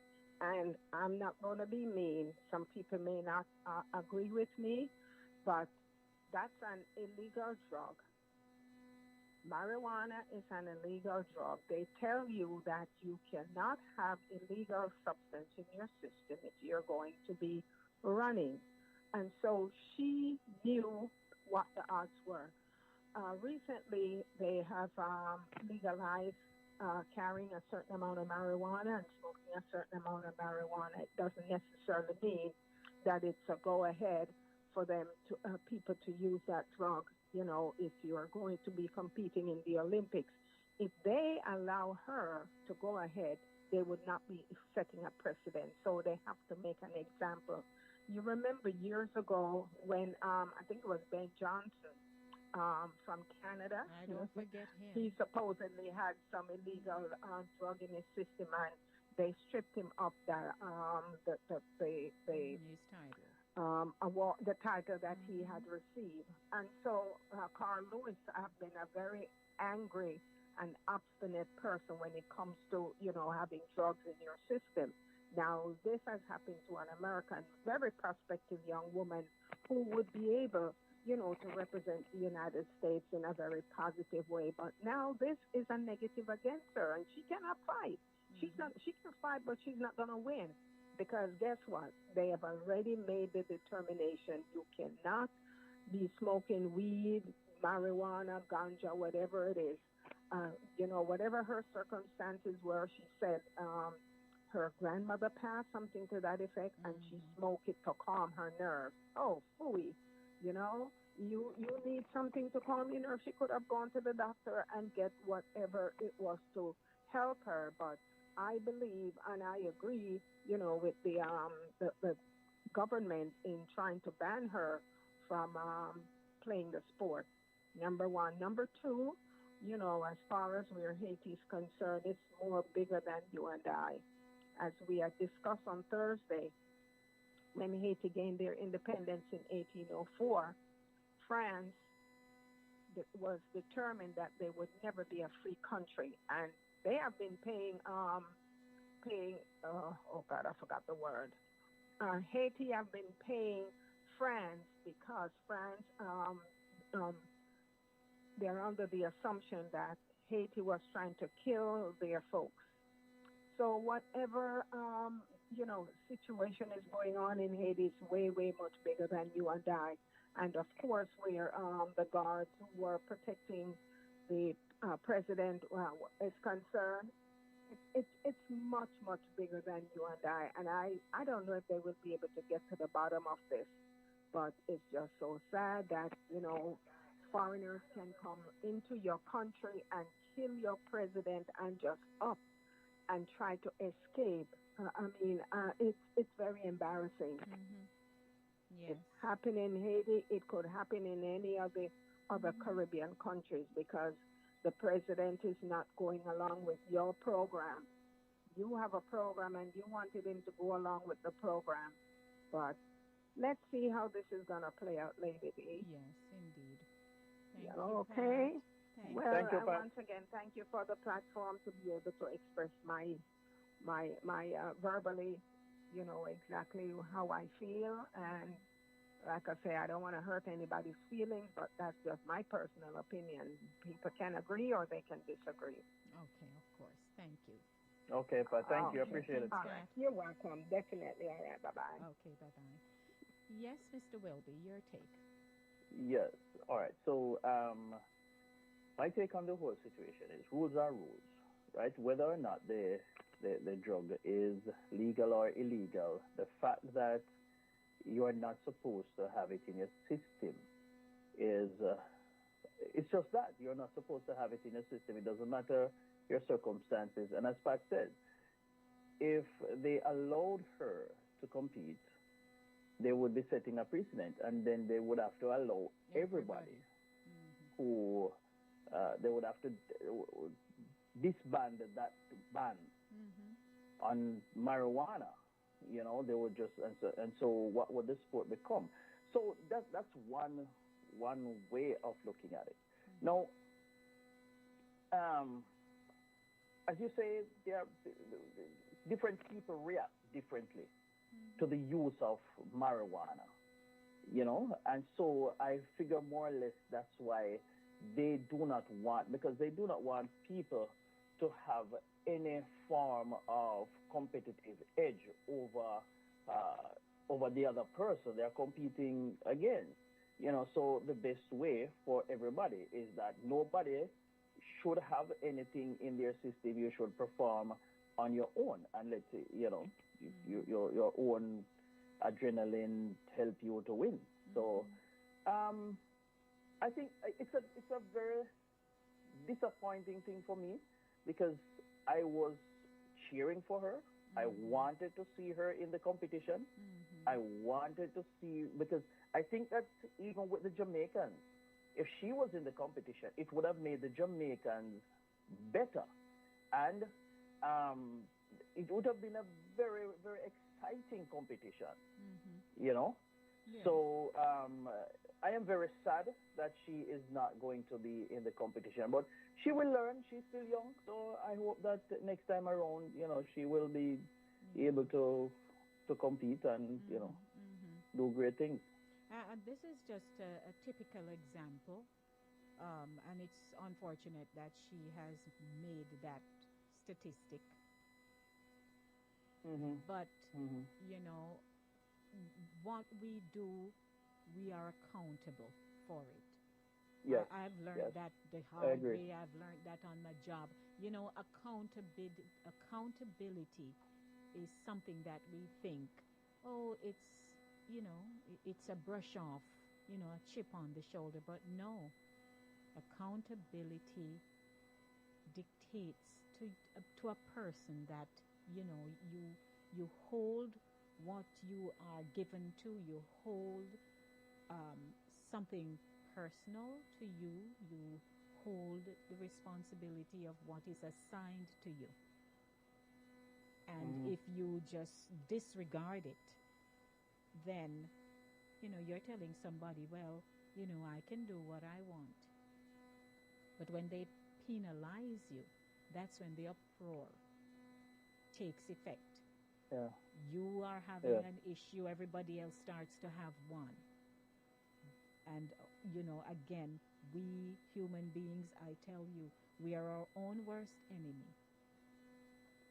and I'm not going to be mean. Some people may not agree with me, but that's an illegal drug. Marijuana is an illegal drug. They tell you that you cannot have illegal substance in your system if you're going to be running. And so she knew what the odds were. Recently, they have legalized carrying a certain amount of marijuana and smoking a certain amount of marijuana. It doesn't necessarily mean that it's a go-ahead for them to people to use that drug. If you are going to be competing in the Olympics, if they allow her to go ahead, they would not be setting a precedent. So they have to make an example. You remember years ago when I think it was Ben Johnson from Canada. I don't forget him. He supposedly had some illegal drug in his system, and they stripped him of his title. award, the title that he had received. And so Carl Lewis have been a very angry and obstinate person when it comes to, having drugs in your system. Now, this has happened to an American, very prospective young woman who would be able, to represent the United States in a very positive way. But now this is a negative against her, and she cannot fight. She can fight, but she's not going to win. Because guess what? They have already made the determination you cannot be smoking weed, marijuana, ganja, whatever it is. Whatever her circumstances were, she said her grandmother passed, something to that effect, and she smoked it to calm her nerves. Oh, phooey. You need something to calm your nerves. She could have gone to the doctor and get whatever it was to help her. But I believe and I agree, with the government in trying to ban her from playing the sport. Number one. Number two, as far as where Haiti is concerned, it's more bigger than you and I. As we had discussed on Thursday, when Haiti gained their independence in 1804, France was determined that they would never be a free country. And they have been paying, oh God, I forgot the word. Haiti have been paying France because France, they're under the assumption that Haiti was trying to kill their folks. So whatever, situation is going on in Haiti is way, way much bigger than you and I. And of course, where the guards who were protecting the president is concerned, it's much, much bigger than you and I. And I don't know if they will be able to get to the bottom of this. But it's just so sad that, foreigners can come into your country and kill your president and just up and try to escape. It's very embarrassing. Yes. It happened in Haiti. It could happen in any of the other Caribbean countries because the president is not going along with your program. You have a program and you wanted him to go along with the program. But let's see how this is going to play out, Lady D. Yes, indeed. Okay. Well, Thank you, Pat. once again, thank you for the platform to be able to express my verbally, exactly how I feel. And like I say, I don't want to hurt anybody's feelings, but that's just my personal opinion. People can agree or they can disagree. Okay, of course. Thank you. Okay, Pat. Thank you. Appreciate it. All right. You're welcome. Definitely. All right. Bye-bye. Okay, bye-bye. Yes, Mr. Whilby, your take. Yes. All right. So, my take on the whole situation is rules are rules, right? Whether or not the drug is legal or illegal, the fact that you are not supposed to have it in your system is, it's just that. You're not supposed to have it in your system. It doesn't matter your circumstances. And as Pat said, if they allowed her to compete, they would be setting a precedent, and then they would have to allow everybody who they would have to disband that ban on marijuana. They would just and so what would the sport become? So that's one way of looking at it. Now, as you say, different people react differently to the use of marijuana, and so I figure more or less that's why they do not want, because they do not want people to have any form of competitive edge over the other person they're competing against. So the best way for everybody is that nobody should have anything in their system. You should perform on your own, and let's say, your own adrenaline help you to win. So I think it's a very disappointing thing for me, because I was cheering for her. I wanted to see her in the competition. I wanted to see, because I think that even with the Jamaicans, if she was in the competition, it would have made the Jamaicans better. And it would have been a very, very exciting competition, Yes. So I am very sad that she is not going to be in the competition, but she will learn. She's still young, so I hope that next time around, she will be Yeah. able to compete and do great things. And this is just a typical example, and it's unfortunate that she has made that statistic. Hmm. But Hmm. you know, what we do, we are accountable for it. Yes, I've learned yes, that the I hard agree. way. I've learned that on my job. Accountability is something that we think, oh, it's a brush off, a chip on the shoulder. But no, accountability dictates to a person that you know you hold what you are given to. You hold something personal to you. You hold the responsibility of what is assigned to you. And Hmm. if you just disregard it, then you're telling somebody, well, I can do what I want. But when they penalize you, that's when the uproar takes effect. Yeah, You are having yeah. an issue, everybody else starts to have one. And, again, we human beings, I tell you, we are our own worst enemy.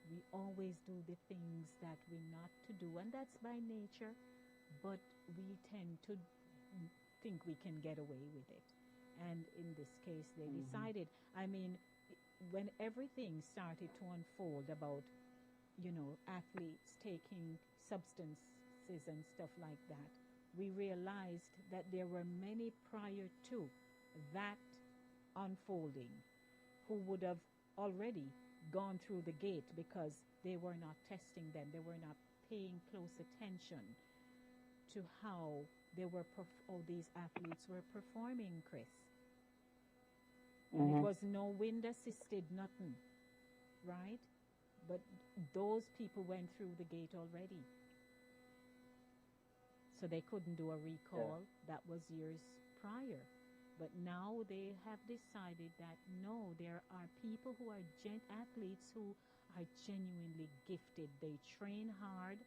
We always do the things that we're not to do, and that's by nature, but we tend to think we can get away with it. And in this case, they Hmm. decided. I mean, when everything started to unfold about, athletes taking substances and stuff like that, we realized that there were many prior to that unfolding who would have already gone through the gate because they were not testing them, they were not paying close attention to how all these athletes were performing, Chris. And it Hmm. was no wind assisted, nothing, right? But those people went through the gate already. So they couldn't do a Yeah. recall. That was years prior. But now they have decided that no, there are people who are athletes who are genuinely gifted. They train hard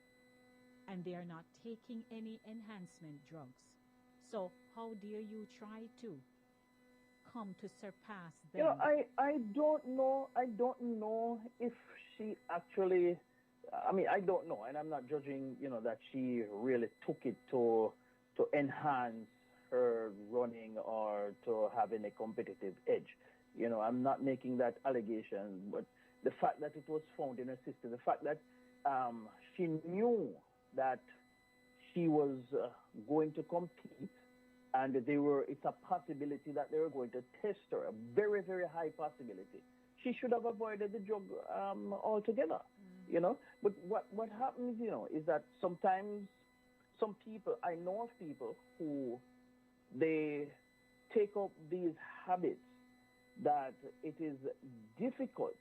and they are not taking any enhancement drugs. So how dare you try to come to surpass them? I don't know. I don't know if she actually. I mean, I don't know, and I'm not judging. That she really took it to enhance her running or to having a competitive edge. I'm not making that allegation, but the fact that it was found in her system, the fact that she knew that she was going to compete, and it's a possibility that they were going to test her, a very, very high possibility. She should have avoided the drug altogether. But what happens, is that sometimes some people, I know of people who they take up these habits that it is difficult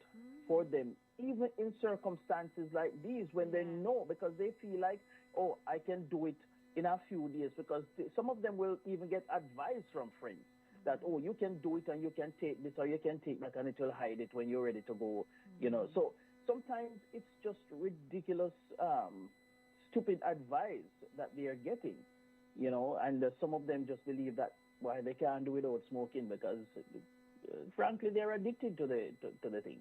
for them, even in circumstances like these, when they Yeah. know, because they feel like, oh, I can do it in a few days, because some of them will even get advice from friends that, oh, you can do it and you can take this or you can take that and it will hide it when you're ready to go. So sometimes it's just ridiculous, stupid advice that they are getting, and some of them just believe that why they can't do without smoking because frankly, they're addicted to the thing,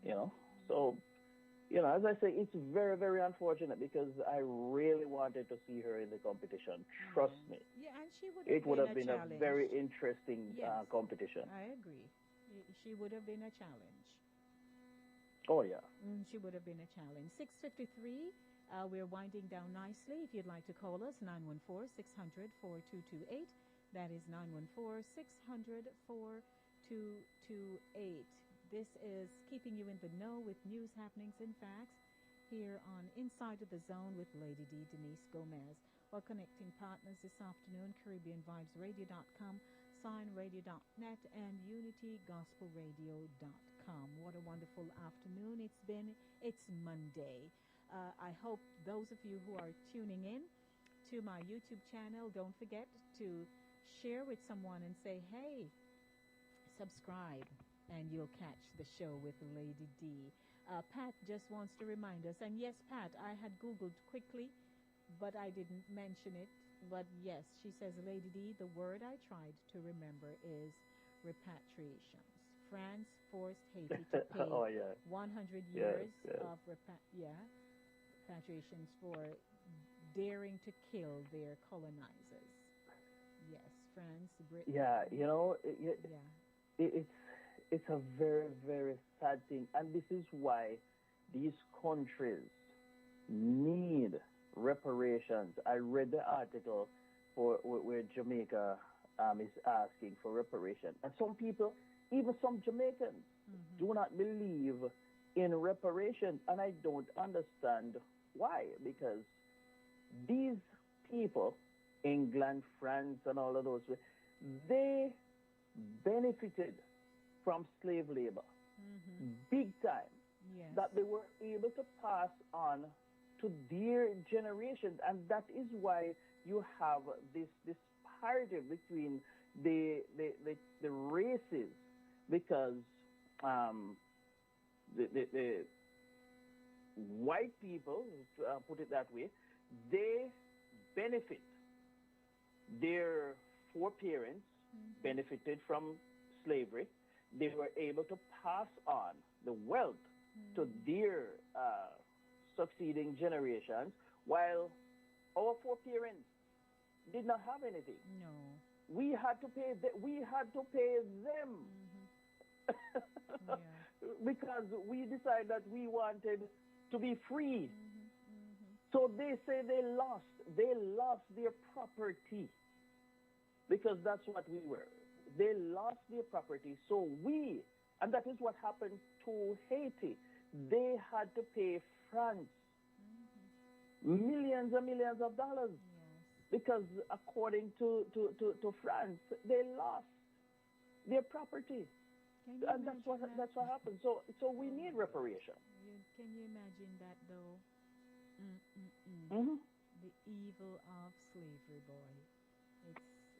you know. So, as I say, it's very, very unfortunate because I really wanted to see her in the competition. Trust me, Yeah, and she would have it would been have a been a challenge. very interesting Yes, competition. I agree. She would have been a challenge. Oh yeah. She would have been a challenge. 6:53. We're winding down nicely. If you'd like to call us, 914-600-4228. That is 914-600-4228. This is keeping you in the know with news, happenings, and facts here on Inside of the Zone with Lady D. Denise Gomez. We're connecting partners this afternoon, CaribbeanVibesRadio.com, SignRadio.net, and UnityGospelRadio.com. What a wonderful afternoon it's been. It's Monday. I hope those of you who are tuning in to my YouTube channel. Don't forget to share with someone and say, hey, subscribe, and you'll catch the show with Lady D. Pat just wants to remind us, and yes, Pat, I had Googled quickly, but I didn't mention it. But yes, she says, Lady D, the word I tried to remember is repatriations. France forced Haiti to pay Oh, yeah. 100 Yes, years yes. of repatriations for daring to kill their colonizers. Yes, France, Britain. Yeah, Yeah. it's a very, very sad thing. And this is why these countries need reparations. I read the article where Jamaica is asking for reparation. And some people, even some Jamaicans, do not believe in reparations. And I don't understand why. Because these people, England, France, and all of those, they benefited from slave labor big time. Yes. That they were able to pass on to their generations, and that is why you have this disparity between the races, because the white people, put it that way, they benefit. Their foreparents benefited from slavery. They were able to pass on the wealth to their succeeding generations, while our foreparents did not have anything. No. We had to pay. We had to pay them Yeah. because we decided that we wanted to be freed. So they say they lost. They lost their property because that's what we were. They lost their property. So and that is what happened to Haiti. They had to pay France millions and millions of dollars because, according to France, they lost their property, and that's what happened. So we need reparation. Can you imagine that, though? The evil of slavery, boy.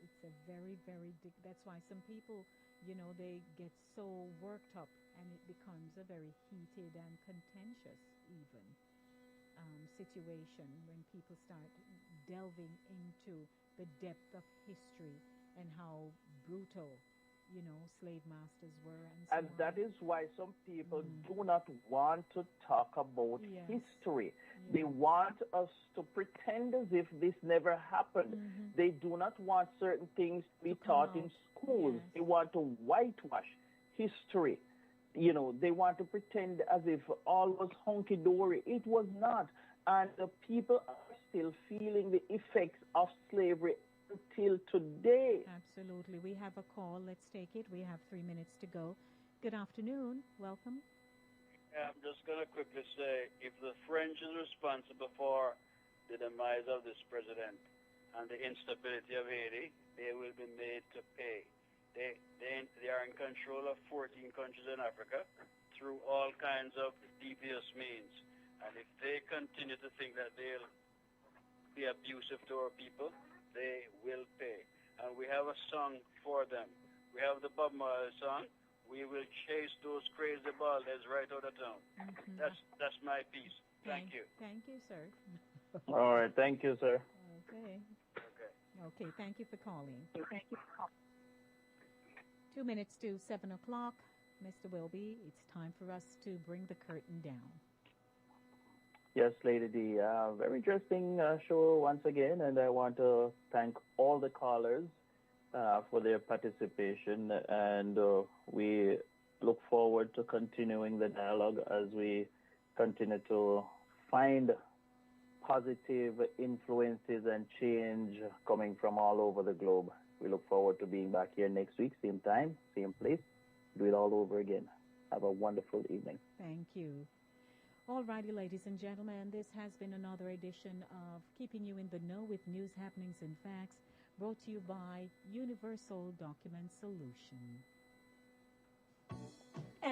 It's a very, very that's why some people, they get so worked up, and it becomes a very heated and contentious even situation when people start delving into the depth of history and how brutal, slave masters were. And that is why some people do not want to talk about history. Yeah. They want us to pretend as if this never happened. They do not want certain things to be taught in schools. Yes. They want to whitewash history. They want to pretend as if all was hunky-dory. It was not. And the people are still feeling the effects of slavery until today. Absolutely. We have a call. Let's take it. We have 3 minutes to go. Good afternoon. Welcome. Yeah, I'm just going to quickly say, if the French is responsible for the demise of this president and the instability of Haiti, they will be made to pay. They are in control of 14 countries in Africa through all kinds of devious means. And if they continue to think that they'll be abusive to our people, they will pay. And we have a song for them. We have the Bob Marley song, "We will chase those crazy baldheads right out of town." That's my piece. Thank you. Thank you, sir. All right. Thank you, sir. Okay. Okay. Thank you for calling. 2 minutes to 7 o'clock. Mr. Whilby, it's time for us to bring the curtain down. Yes, Lady D. Very interesting show once again, and I want to thank all the callers for their participation, and we look forward to continuing the dialogue as we continue to find positive influences and change coming from all over the globe. We look forward to being back here next week, same time, same place. Do it all over again. Have a wonderful evening. Thank you. All righty, ladies and gentlemen, this has been another edition of Keeping You in the Know with News, Happenings, and Facts, brought to you by Universal Document Solution.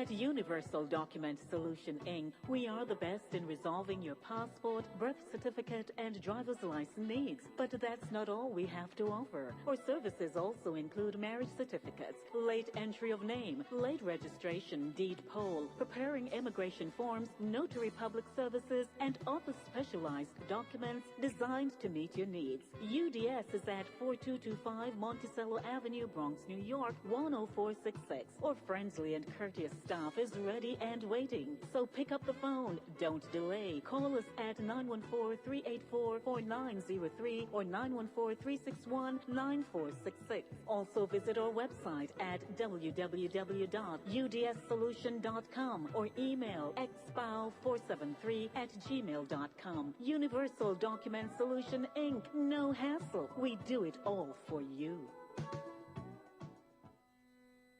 At Universal Document Solution Inc., we are the best in resolving your passport, birth certificate, and driver's license needs. But that's not all we have to offer. Our services also include marriage certificates, late entry of name, late registration, deed poll, preparing immigration forms, notary public services, and other specialized documents designed to meet your needs. UDS is at 4225 Monticello Avenue, Bronx, New York, 10466. Our friendly and courteous staff is ready and waiting. So pick up the phone. Don't delay. Call us at 914-384-4903 or 914-361-9466. Also visit our website at www.udssolution.com or email expow473@gmail.com. Universal Document Solution Inc. No hassle. We do it all for you.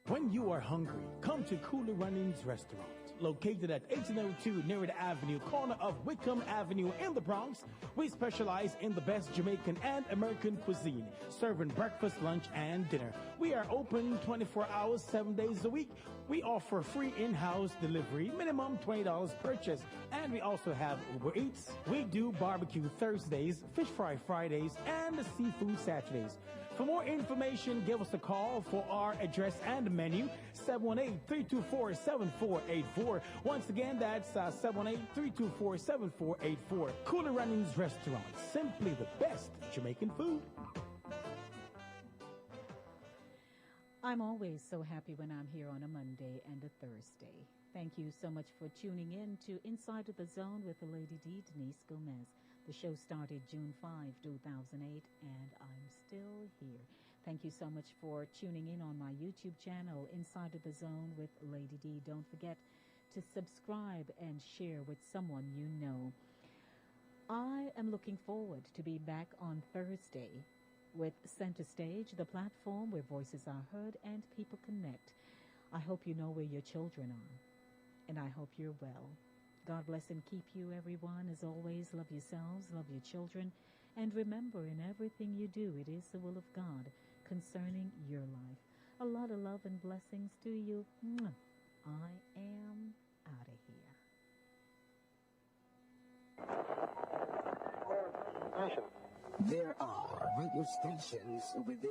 When you are hungry, come to Cooler Runnings Restaurant. Located at 1802 Nerid Avenue, corner of Whitcomb Avenue in the Bronx, we specialize in the best Jamaican and American cuisine, serving breakfast, lunch, and dinner. We are open 24 hours, 7 days a week. We offer free in-house delivery, minimum $20 purchase, and we also have Uber Eats. We do barbecue Thursdays, fish fry Fridays, and seafood Saturdays. For more information, give us a call for our address and menu, 718-324-7484. Once again, that's 718-324-7484. Cooler Runnings Restaurant, simply the best Jamaican food. I'm always so happy when I'm here on a Monday and a Thursday. Thank you so much for tuning in to Inside of the Zone with the Lady D, Denise Gomez. The show started June 5, 2008, and I'm still here. Thank you so much for tuning in on my YouTube channel, Inside of the Zone with Lady D. Don't forget to subscribe and share with someone you know. I am looking forward to be back on Thursday with Center Stage, the platform where voices are heard and people connect. I hope you know where your children are, and I hope you're well. God bless and keep you, everyone. As always, love yourselves, love your children, and remember, in everything you do, it is the will of God concerning your life. A lot of love and blessings to you. I am out of here. There are radio stations within